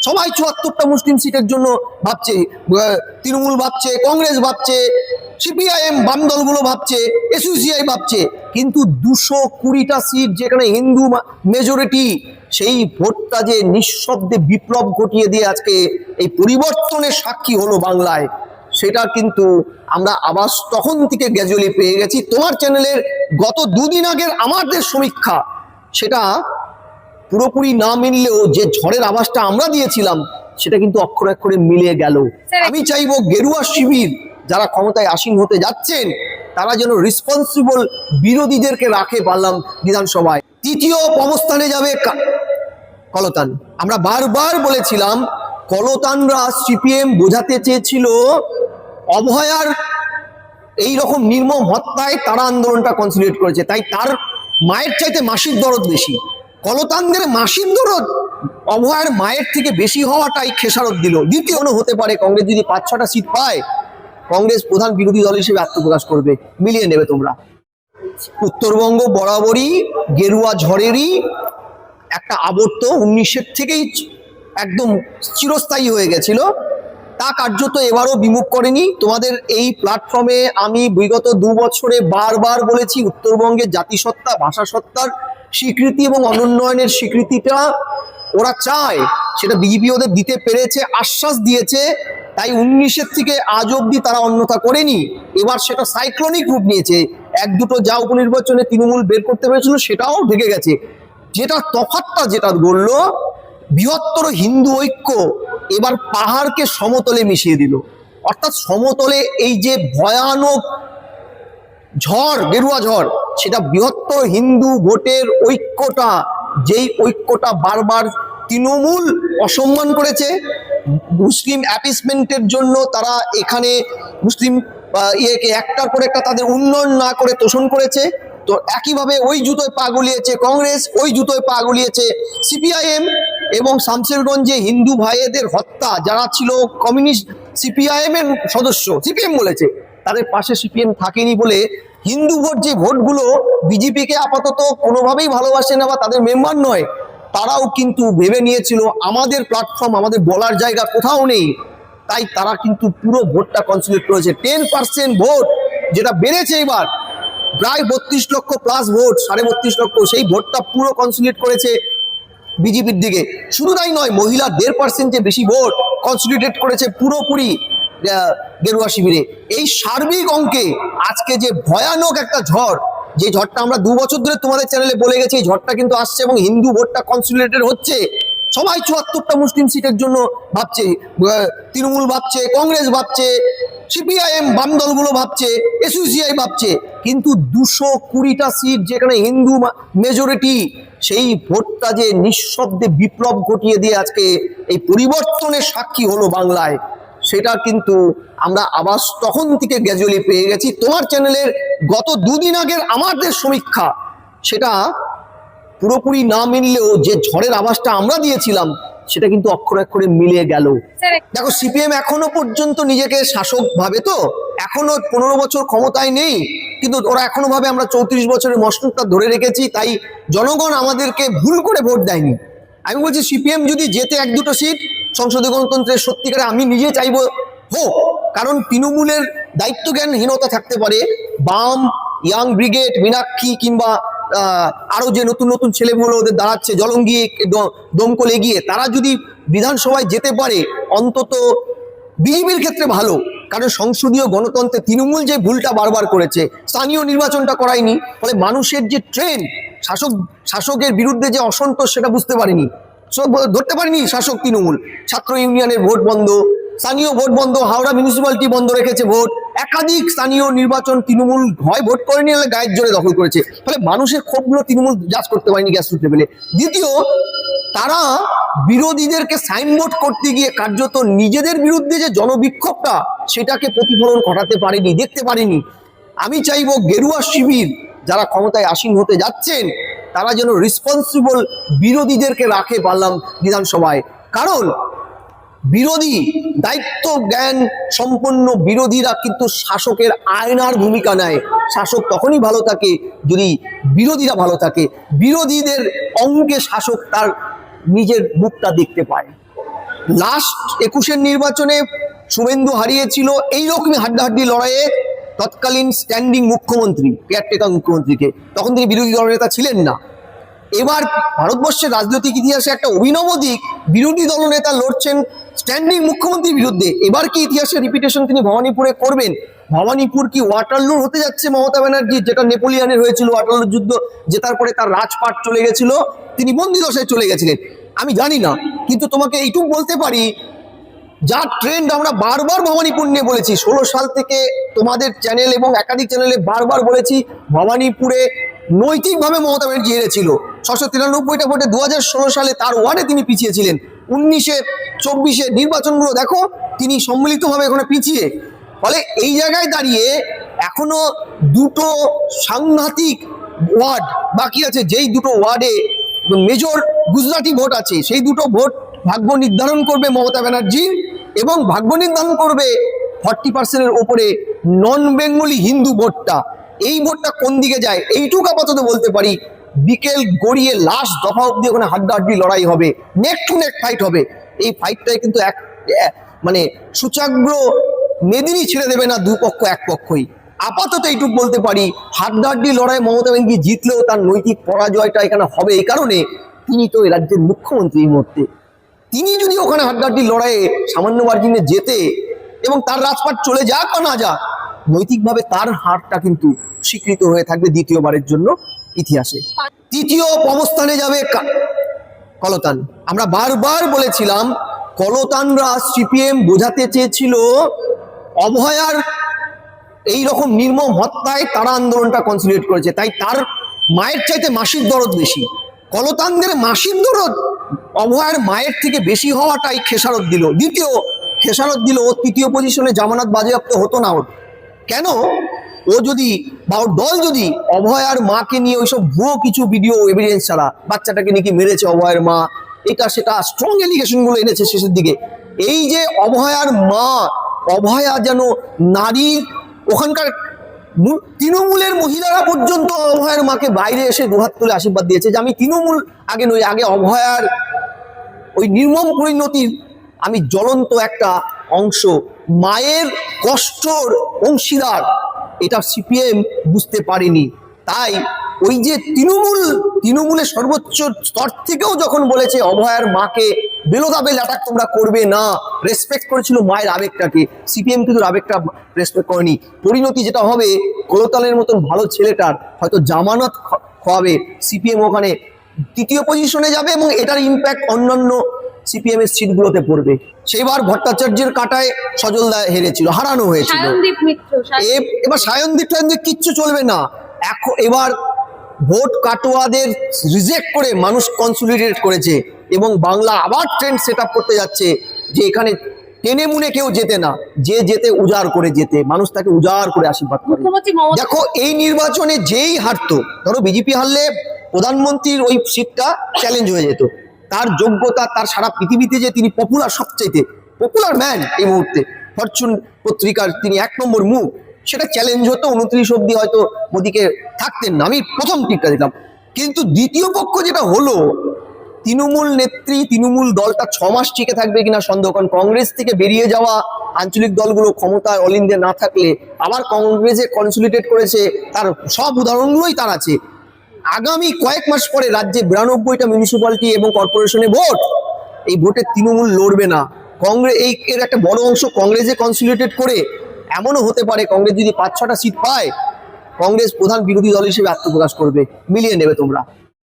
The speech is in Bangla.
সবাই ৭৪টা মুসলিম সিটের জন্য ভাবছে, তৃণমূল ভাবছে, কংগ্রেস ভাবছে, সিপিআইএম বাম দলগুলো ভাবছে, এসইউসিআই ভাবছে, কিন্তু ২২০টা সিট যেখানে হিন্দু মেজরিটি, সেই ভোটটা যে নিঃশব্দে বিপ্লব ঘটিয়ে দিয়ে আজকে এই পরিবর্তনের সাক্ষী হলো বাংলায়, সেটা কিন্তু আমরা আবার তখন থেকে গ্র্যাজুয়ালি পেয়ে গেছি। তোমার চ্যানেলের গত দুদিন আগের আমাদের সমীক্ষা, সেটা পুরোপুরি না মিললেও যে ঝড়ের আভাসটা আমরা দিয়েছিলাম সেটা কিন্তু অক্ষরে অক্ষরে মিলে গেল। আমি চাইবো গেরুয়া শিবির যারা ক্ষমতায় আসীন হতে যাচ্ছেন, তারা যেন রেসপন্সিবল বিরোধীদেরকে রাখে পারলাম বিধানসভায়। তৃতীয় অবস্থানে যাবে কলতান। আমরা বারবার বলেছিলাম কলতানরা সিপিএম বোঝাতে চেয়েছিল অভয়ার এই রকম নির্মম হত্যায় তারা আন্দোলনটা কনসিডারেট করেছে, তাই তার মায়ের চাইতে মাসির দরদ বেশি। কলতানদের মাসির দরদ অভয়ার মায়ের থেকে বেশি হওয়াটাই খেসারত দিল। দ্বিতীয় হতে পারে কংগ্রেস যদি ৫-৬টা সিট পায়, কংগ্রেস প্রধান বিরোধী দল হিসেবে আত্মপ্রকাশ করবে, মিলিয়ে নেবে তোমরা। উত্তরবঙ্গ বরাবরই গেরুয়া ঝড়েরই একটা আবর্ত ১৯০০ থেকেই একদম চিরস্থায়ী হয়ে গেছিল, তা কার্যত এবারও বিমুখ করেনি। তোমাদের এই প্ল্যাটফর্মে আমি বিগত ২ বছরে বারবার বলেছি উত্তরবঙ্গের জাতিসত্তা, ভাষাসত্তার স্বীকৃতি এবং অনুন্নয়নের স্বীকৃতিটা ওরা চায়, সেটা বিজেপি ওদের দিতে পেরেছে, আশ্বাস দিয়েছে, তাই ১৯-এর থেকে আজ অব্দি তারা অন্যথা করেনি। এবার সেটা সাইক্লোনিক রূপ নিয়েছে। ১-২টো যা উপনির্বাচনে তৃণমূল বের করতে পেরেছিল সেটাও ঢেকে গেছে। যেটা তফাৎটা যেটা গড়ল, বৃহত্তর হিন্দু ঐক্য এবার পাহাড়কে সমতলে মিশিয়ে দিল। অর্থাৎ সমতলে এই যে ভয়ানক ঝড়, গেরুয়া ঝড়, সেটা বৃহত্তর হিন্দু ভোটের ঐক্যটা, যেই ঐক্যটা বারবার তৃণমূল অসম্মান করেছে, মুসলিম অ্যাপিসমেন্টের জন্য তারা এখানে মুসলিম ইয়েকে একটার পর একটা তাদের উন্নয়ন না করে তোষণ করেছে। তো একইভাবে ওই জুতোয় পা গলিয়েছে কংগ্রেস, ওই জুতোয় পা গলিয়েছে সিপিআইএম। এবং শামশেরগঞ্জে হিন্দু ভাইদের হত্যা, যারা ছিল কমিউনিস্ট সিপিআইএম এর সদস্য, সিপিএম বলেছে, তাদের পাশে সিপিএম থাকেনি বলে হিন্দু ভোট, যে ভোটগুলো বিজেপিকে আপাতত কোনোভাবেই ভালোবাসে না বা তাদের মেম্বার নয়, তারাও কিন্তু ভেবে নিয়েছিল আমাদের প্ল্যাটফর্ম, আমাদের বলার জায়গা কোথাও নেই, তাই তারা কিন্তু পুরো ভোটটা কনসিডার করেছে। 10% ভোট যেটা বেড়েছে এবার, প্রায় ৩২ লক্ষ প্লাস ভোট, ৩২.৫ লক্ষ, সেই ভোটটা পুরো কনসিডার করেছে বিজেপির দিকে। শুধু তাই নয়, মহিলা ১.৫% বেশি ভোট কনসিডারেট করেছে পুরোপুরি গেরুয়া শিবিরে। এই সার্বিক অঙ্কে আজকে যে ভয়ানক একটা ঝড়, যে ঝড়টা আমরা ২ বছর ধরে তোমাদের চ্যানেলে বলে গেছি, এই ঝড়টা কিন্তু আসছে এবং হিন্দু ভোটটা কনসিডারেটেড হচ্ছে। সবাই ৭৪টা মুসলিম সিটের জন্য ভাবছে, তৃণমূল ভাবছে, কংগ্রেস ভাবছে, সিপিআইএম বাম দলগুলো ভাবছে, এসইউসিআই ভাবছে, কিন্তু ২২০টা সিট যেখানে হিন্দু মেজরিটি, সেই ভোটটা যে নিঃশব্দে বিপ্লব ঘটিয়ে দিয়ে আজকে এই পরিবর্তনের সাক্ষী হলো বাংলায়, সেটা কিন্তু আমরা আবার তখন থেকে গ্র্যাজুয়ালি পেয়ে গেছি। তোমার চ্যানেলের গত দুদিন আগের আমাদের সমীক্ষা, সেটা পুরোপুরি না মিললেও যে ঝড়ের আভাসটা আমরা দিয়েছিলাম সেটা কিন্তু অক্ষরে অক্ষরে মিলে গেল। দেখো, সিপিএম এখনো পর্যন্ত নিজেকে শাসক ভাবে, তো এখনো ১৫ বছর ক্ষমতায় নেই, কিন্তু ওরা এখনো ভাবে আমরা ৩৪ বছরের মসনদটা ধরে রেখেছি, তাই জনগণ আমাদেরকে ভুল করে ভোট দেয়নি। আমি বলছি সিপিএম যদি জেতে ১-২টো সিট সংসদীয় গণতন্ত্রের, সত্যিকারে আমি নিজে চাইবো হোক, কারণ তৃণমূলের দায়িত্বজ্ঞানহীনতা থাকতে পারে। বাম, ইয়াং ব্রিগেড, মীনাক্ষী কিংবা আরো যে নতুন নতুন ছেলেগুলো ওদের দাঁড়াচ্ছে, জলঙ্গি, দমকল এগিয়ে, তারা যদি বিধানসভায় যেতে পারে অন্তত বিজেপির ক্ষেত্রে ভালো। কারণ সংসদীয় গণতন্ত্রে তৃণমূল যে ভুলটা বারবার করেছে, স্থানীয় নির্বাচনটা করায়নি, ফলে মানুষের যে ট্রেন্ড, শাসকের বিরুদ্ধে যে অসন্তোষ, সেটা বুঝতে পারেনি, ধরতে পারেনি শাসক তৃণমূল। ছাত্র ইউনিয়নের ভোট বন্ধ, স্থানীয় ভোট বন্ধ, হাওড়া মিউনিসিপ্যালিটি বন্ধ রেখেছে ভোট, একাধিক স্থানীয় নির্বাচন তৃণমূল হয় ভোট করেনি, হলে গায়ের জোরে দখল করেছে, ফলে মানুষের ক্ষোভগুলো তৃণমূল জাজ করতে পারেনি গ্রাসরুট লেভেলে। দ্বিতীয়, তারা বিরোধীদেরকে সাইনবোর্ড করতে গিয়ে কার্যত নিজেদের বিরুদ্ধে যে জনবিক্ষোভটা, সেটাকে প্রতিফলন ঘটাতে পারেনি, দেখতে পারেনি। আমি চাইবো গেরুয়া শিবির যারা ক্ষমতায় আসীন হতে যাচ্ছেন, তারা যেন রেসপন্সিবল বিরোধীদেরকে রাখে পারলাম বিধানসভায়। কারণ বিরোধী, দায়িত্ব জ্ঞান সম্পন্ন বিরোধীরা কিন্তু শাসকের আয়নার ভূমিকা নেয়। শাসক তখনই ভালো থাকে যদি বিরোধীরা ভালো থাকে। বিরোধীদের অঙ্কে শাসক তার নিজের মুখটা দেখতে পায়। লাস্ট 21-এর নির্বাচনে শুভেন্দু হারিয়েছিল এইরকমই হাড্ডাহাড্ডি লড়াইয়ে তৎকালীন স্ট্যান্ডিং মুখ্যমন্ত্রী, কেয়ারটেকার মুখ্যমন্ত্রীকে। তখন তিনি বিরোধী দলনেতা ছিলেন না। এবার ভারতবর্ষের রাজনৈতিক ইতিহাসে একটা অভিনব দিক, বিরোধী দলনেতা লড়ছেন স্ট্যান্ডিং মুখ্যমন্ত্রীর বিরুদ্ধে। এবার কি ইতিহাসের রিপিটেশন তিনি ভবানীপুরে করবেন? ভবানীপুর কি ওয়াটারলুর হতে যাচ্ছে মমতা ব্যানার্জি, যেটা নেপোলিয়ানের হয়েছিল ওয়াটারলুর যুদ্ধ জেতার পরে তার রাজপাট চলে গেছিল, তিনি বন্দিদশায় চলে গেছিলেন? আমি জানি না, কিন্তু তোমাকে এইটুকু বলতে পারি, যা ট্রেন্ড আমরা বারবার ভবানীপুর নিয়ে বলেছি 16 সাল থেকে, তোমাদের চ্যানেল এবং একাধিক চ্যানেলে বারবার বলেছি, ভবানীপুরে নৈতিকভাবে মমতা ব্যানার্জি হেরেছিল। 693টা ভোটে 2016 সালে তার ওয়ার্ডে তিনি পিছিয়েছিলেন। 19-এ 24-এ নির্বাচনগুলো দেখো, তিনি সম্মিলিতভাবে এখানে পিছিয়ে। ফলে এই জায়গায় দাঁড়িয়ে এখনো দুটো সাংঘাতিক ওয়ার্ড বাকি আছে, যেই দুটো ওয়ার্ডে মেজর গুজরাটি ভোট আছে, সেই দুটো ভোট ভাগ্য নির্ধারণ করবে মমতা ব্যানার্জি, এবং ভাগ্য নির্ধারণ করবে 40%-এর ওপরে নন বেঙ্গলি হিন্দু ভোটটা। এই ভোটটা কোন দিকে যায় এইটুকু আপাতত বলতে পারি। বিকেল গড়িয়ে লাস্ট দফা অব্দি ওখানে হাড্ডাহাড্ডি লড়াই হবে, নেক টু নেক ফাইট হবে। এই ফাইটটাই কিন্তু মানে সুচাগ্র মেদিনী ছেড়ে দেবে না দুপক্ষ, এক পক্ষই। আপাতত এইটুকু বলতে পারি, হাড্ডাহাড্ডি লড়াই মমতা ব্যানার্জি জিতলেও তার নৈতিক পরাজয়টা এখানে হবে। এই কারণে তিনি তো এই রাজ্যের মুখ্যমন্ত্রী এই মুহূর্তে। তিনি যদি ওখানে হাড্ডাহাড্ডি লড়াইয়ে সামান্য মার্জিনে জেতে এবং তার রাজপাট চলে যাক বা না যাক, নৈতিকভাবে তার হারটা কিন্তু স্বীকৃত হয়ে থাকবে দ্বিতীয়বারের জন্য ইতিহাসে। তৃতীয় অবস্থানে যাবে কলতান। আমরা বারবার বলেছিলাম, কলতানরা সিপিএম বোঝাতে চেয়েছিল অভয়ার এই রকম নির্মম হত্যায় তারা আন্দোলনটা কনসলিডেট করেছে, তাই তার মায়ের চাইতে মাসির দরদ বেশি। কলতানদের মাসির দরদ অভয়ার মায়ের থেকে বেশি হওয়াটাই খেসারত দিল। দ্বিতীয় খেসারত দিল, ও তৃতীয় পজিশনে জামানত বাজেয়াপ্ত হতো না ওর। কেন? ও যদি বা ওর দল যদি অভয়ার মাকে নিয়ে ওইসব ভুয়ো কিছু ভিডিও এভিডেন্স ছাড়া, বাচ্চাটাকে নাকি মেরেছে অভয়ার মা, এটা সেটা স্ট্রং এলিগেশনগুলো এনেছে শেষের দিকে। এই যে অভয়ার মা, অভয়া যেন নারীর, ওখানকার তৃণমূলের মহিলারা পর্যন্ত অভয়ার মাকে বাইরে এসে দুহাত তুলে আশীর্বাদ দিয়েছে যে আমি তৃণমূল আগে নই, আগে অভয়ার ওই নির্মম পরিণতির আমি জ্বলন্ত একটা অংশ, মায়ের কষ্টর অংশীদার। এটা সিপিএম বুঝতে পারেনি। তাই ওই যে তৃণমূলের সর্বোচ্চ স্তর থেকেও যখন বলেছে অভয়ার মাকে বেলোদাবেল অ্যাটাক তোমরা করবে না, রেসপেক্ট করেছিল মায়ের আবেগটাকে, সিপিএম কিন্তু আবেগটা রেসপেক্ট করেনি। পরিণতি যেটা হবে, কলতানের মতন ভালো ছেলেটার হয়তো জামানত খাওয়াবে, সিপিএম ওখানে তৃতীয় পজিশনে যাবে এবং এটার ইম্প্যাক্ট অন্যান্য সিপিএম এর সিটগুলোতে পড়বে। সেবার ভট্টাচার্যের কাটায় সজলদা হেরেছিল, হারানো হয়েছিল। এবার সায়নদীপ কিচ্ছু চলবে না। এবার ভোট কাটোয়াদের রিজেক্ট করে মানুষ কনসলিডেট করেছে এবং বাংলা আবার ট্রেন্ড সেট আপ করতে যাচ্ছে যে এখানে টেনে মুনে কেউ যেতে না, যে যেতে উজাড় করে যেতে, মানুষ তাকে উজাড় করে আশীর্বাদ করে। দেখো এই নির্বাচনে যেই হারতো, ধরো বিজেপি হারলে প্রধানমন্ত্রীর ওই সিটটা চ্যালেঞ্জ হয়ে যেত। তার যোগ্যতা, তার সারা পৃথিবীতে যে তিনি পপুলার, সবচেয়ে পপুলার ম্যান এই মুহূর্তে, ফরচুন পত্রিকার তিনি 1 নম্বর মুখ, সেটা চ্যালেঞ্জ হতো। 29 অব্দি হয়তো মোদিকে থাকতেন না, আমি প্রথম টিকটা দিতাম। কিন্তু দ্বিতীয় পক্ষ যেটা হলো, তৃণমূল নেত্রী, তৃণমূল দলটা 6 মাস টিকে থাকবে কিনা সন্দেহ। কারণ কংগ্রেস থেকে বেরিয়ে যাওয়া আঞ্চলিক দলগুলো ক্ষমতায় অল ইন্ডিয়া না থাকলে আবার কংগ্রেসে কনসলিডেট করেছে, তার সব উদাহরণগুলোই তার আছে। আগামী কয়েক মাস পরে রাজ্যে 92টা মিউনিসিপ্যালিটি এবং কর্পোরেশনে ভোট, এই ভোটে তৃণমূল লড়বে না। কংগ্রেস এর একটা বড় অংশ কংগ্রেসে কনসলিডেট করে এমনও হতে পারে কংগ্রেস যদি 5-6টা সিট পায়, কংগ্রেস প্রধান বিরোধী দল হিসেবে আত্মপ্রকাশ করবে, মিলিয়ে নেবে তোমরা।